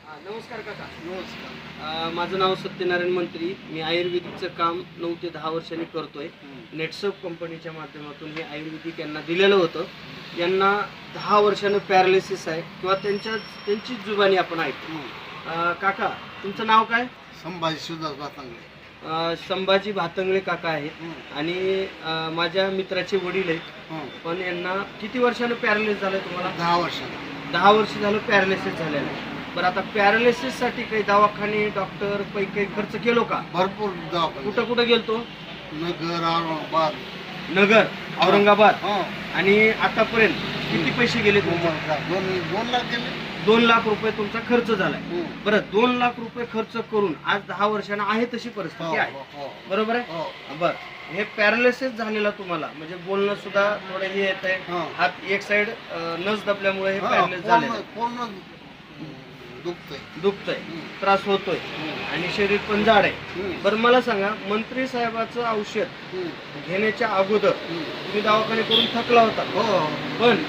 नमस्कार काका. नमस्कार. माझं नाव सत्यनारायण मंत्री. मी आयुर्वेदिकचं काम 9 ते 10 वर्षांनी करतोय. नेटसप कंपनीच्या माध्यमातून हे आयुर्वेदिक यांना दिलेलं होतं. यांना 10 वर्षानं पॅरालिसिस आहे किंवा त्यांचीच जुबानी आपण ऐकतो. काका तुमचं नाव काय? संभाजी सुदास भातांगळे. संभाजी भातंगळे काका आहेत आणि माझ्या मित्राचे वडील आहेत. पण यांना किती वर्षानं पॅरालिसिस झालं तुम्हाला? 10 वर्षांना. 10 वर्ष झालं पॅरालिसिस झालेलं आहे. बरं, आता पॅरालिसिस साठी काही दवाखाने डॉक्टर काही खर्च केलो का? भरपूर दवाखाने. कुठं कुठं गेलतो? नगर, औरंगाबाद. नगर, औरंगाबाद. हो. आणि आतापर्यंत किती पैसे गेले तुमचे? 2 लाख गेले. 2 लाख रुपये तुमचा खर्च झालाय. हो. बरं, 2 लाख रुपये खर्च करून आज 10 वर्षांना आहे तशी परिस्थिती आहे. हो. बरोबर आहे? हो. बरं, हे पॅरालिसिस झालेला तुम्हाला म्हणजे बोलणं सुद्धा थोडं हे येत आहे. हो. हात एक साइड नस दबल्यामुळे हे पॅरालिसिस झालेलं पूर्ण दुखतंय. त्रास होतोय आणि शरीर पण जाड आहे. बरं, मला सांगा, मंत्री साहेबाचं औषध घेण्याच्या अगोदर तुम्ही दवाखाने करून थकला होता. हो. पण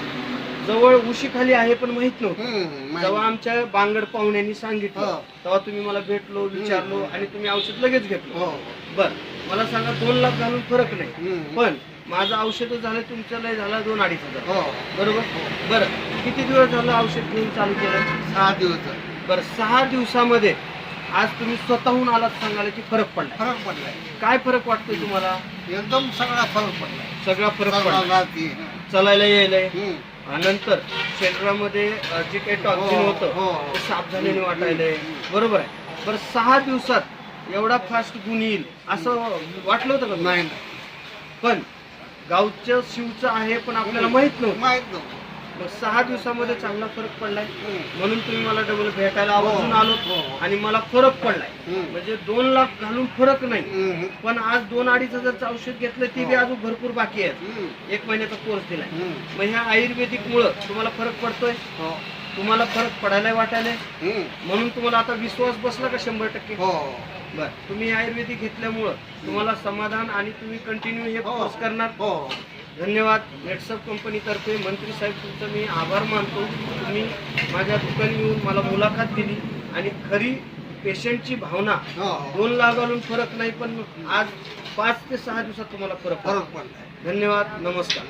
जवळ उशीखाली आहे पण माहित नव्हतं. माहित. जेव्हा आमच्या बांगड पाहुण्यांनी सांगितलं हो. तेव्हा तुम्ही मला भेटलो, विचारलो आणि तुम्ही औषध लगेच घेतलं. हो. बर, मला सांगा, 2 लाख घालून फरक नाही. हम्म. पण माझं औषध झालं तुमच्या लय झाला 2-2.5 हजार. हो. बरोबर. बरं, किती दिवस झालं औषध घेऊन चालू केलं? 6 दिवस झाले. बरं, 6 दिवसामध्ये आज तुम्ही स्वतःहून आलात सांगायला की फरक पडला. फरक पडलाय. काय फरक वाटतोय तुम्हाला? एकदम सगळा फरक पडलाय. सगळा फरक सगळा पडला. राहते. चालायला यायलंय. हम्म. नंतर शरीरामध्ये जे काही टॉक्सिन होतं हो. ते साफ झालेलं वाटायलंय. बरोबर आहे. बरं, 6 दिवसात एवढा फास्ट गुण येईल असं वाटलं होतं का? नाही. पण गावचं शिवचं आहे पण आपल्याला माहित नव्हतं. माहित नव्हतं. मग 6 दिवसामध्ये चांगला फरक पडलाय. म्हणून तुम्ही मला डबल भेटायला आवर्जून आलो आणि मला फरक पडलाय. म्हणजे 2 लाख घालून फरक नाही, पण आज 2-2.5 हजारचं औषध घेतलं ते बी अजून भरपूर बाकी आहे. 1 महिन्याचा कोर्स दिलाय. मग ह्या आयुर्वेदिक मुळे तुम्हाला फरक पडतोय. तुम्हाला फरक पडायला वाटायला म्हणून तुम्हाला आता विश्वास बसला का 100%? बर, तुम्ही आयुर्वेदिक घेतल्यामुळं तुम्हाला समाधान आणि तुम्ही कंटिन्यू हे कोर्स करणार. धन्यवाद. नेटसप कंपनीतर्फे मंत्री साहेब तुमचं मी आभार मानतो. तुम्ही माझ्या दुकानी येऊन मला मुलाखत दिली आणि खरी पेशंटची भावना. 2 लाख घालून फरक नाही, पण आज 5 ते 6 दिवसात तुम्हाला फरक पडलाय. धन्यवाद. नमस्कार.